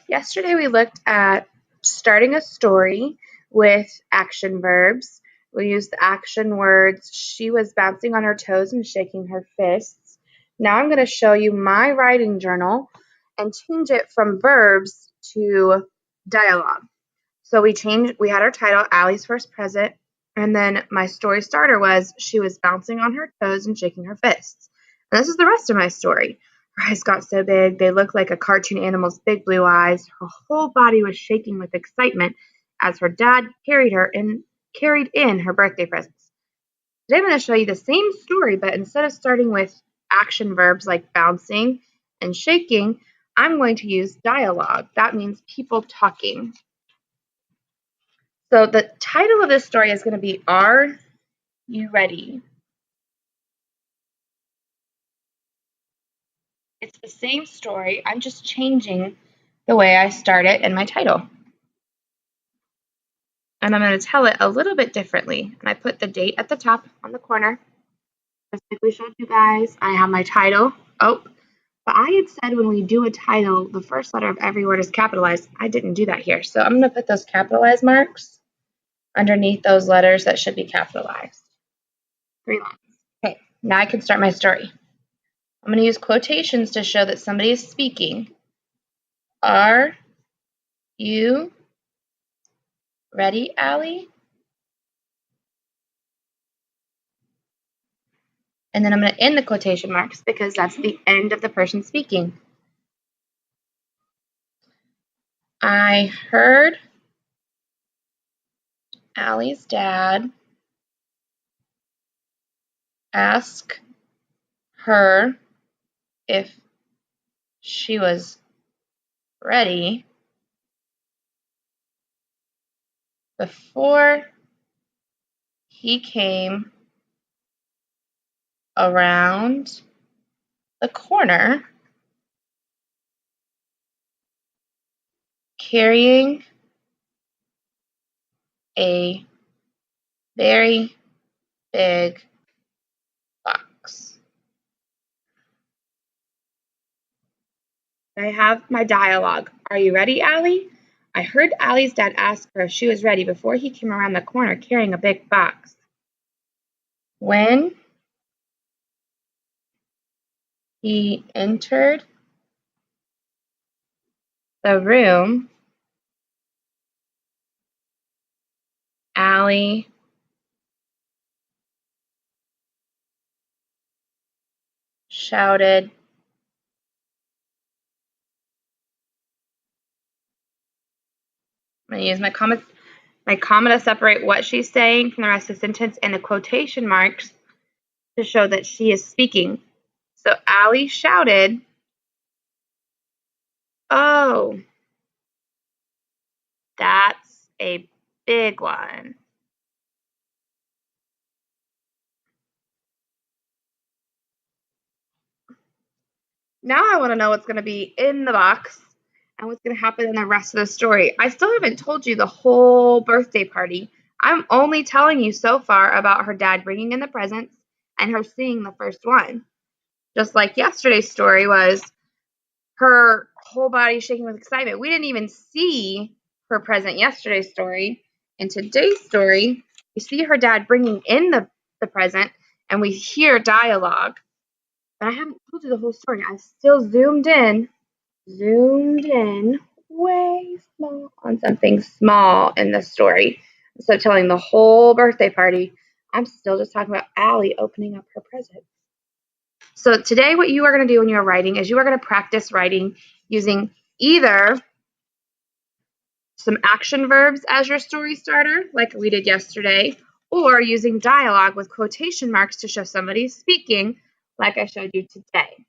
Yesterday we looked at starting a story with action verbs. We used the action words, she was bouncing on her toes and shaking her fists. Now I'm going to show you my writing journal and change it from verbs to dialogue. So we had our title, Allie's First Present, and then my story starter was, she was bouncing on her toes and shaking her fists. And this is the rest of my story. Her eyes got so big, they looked like a cartoon animal's big blue eyes. Her whole body was shaking with excitement as her dad carried in her birthday presents. Today I'm going to show you the same story, but instead of starting with action verbs like bouncing and shaking, I'm going to use dialogue. That means people talking. So the title of this story is going to be, Are You Ready? It's the same story. I'm just changing the way I start it in my title. And I'm going to tell it a little bit differently. And I put the date at the top on the corner. Just like we showed you guys, I have my title. Oh, but I had said when we do a title, the first letter of every word is capitalized. I didn't do that here. So I'm going to put those capitalized marks underneath those letters that should be capitalized. 3 lines. Okay, now I can start my story. I'm going to use quotations to show that somebody is speaking. Are you ready, Allie? And then I'm going to end the quotation marks because that's the end of the person speaking. I heard Allie's dad ask her if she was ready before he came around the corner carrying a very big box. I have my dialogue. Are you ready, Allie? I heard Allie's dad ask her if she was ready before he came around the corner carrying a big box. When he entered the room, Allie shouted, I'm going to use my comma to separate what she's saying from the rest of the sentence and the quotation marks to show that she is speaking. So Allie shouted, "Oh, that's a big one." Now I want to know what's going to be in the box and what's going to happen in the rest of the story. I still haven't told you the whole birthday party. I'm only telling you so far about her dad bringing in the presents and her seeing the first one. Just like yesterday's story was her whole body shaking with excitement. We didn't even see her present yesterday's story. In today's story, we see her dad bringing in the present and we hear dialogue. But I haven't told you the whole story. I've still zoomed in way small on something small in the story. Instead of telling the whole birthday party, I'm still just talking about Allie opening up her present. So today what you are going to do when you're writing is you are going to practice writing using either some action verbs as your story starter, like we did yesterday, or using dialogue with quotation marks to show somebody speaking, like I showed you today.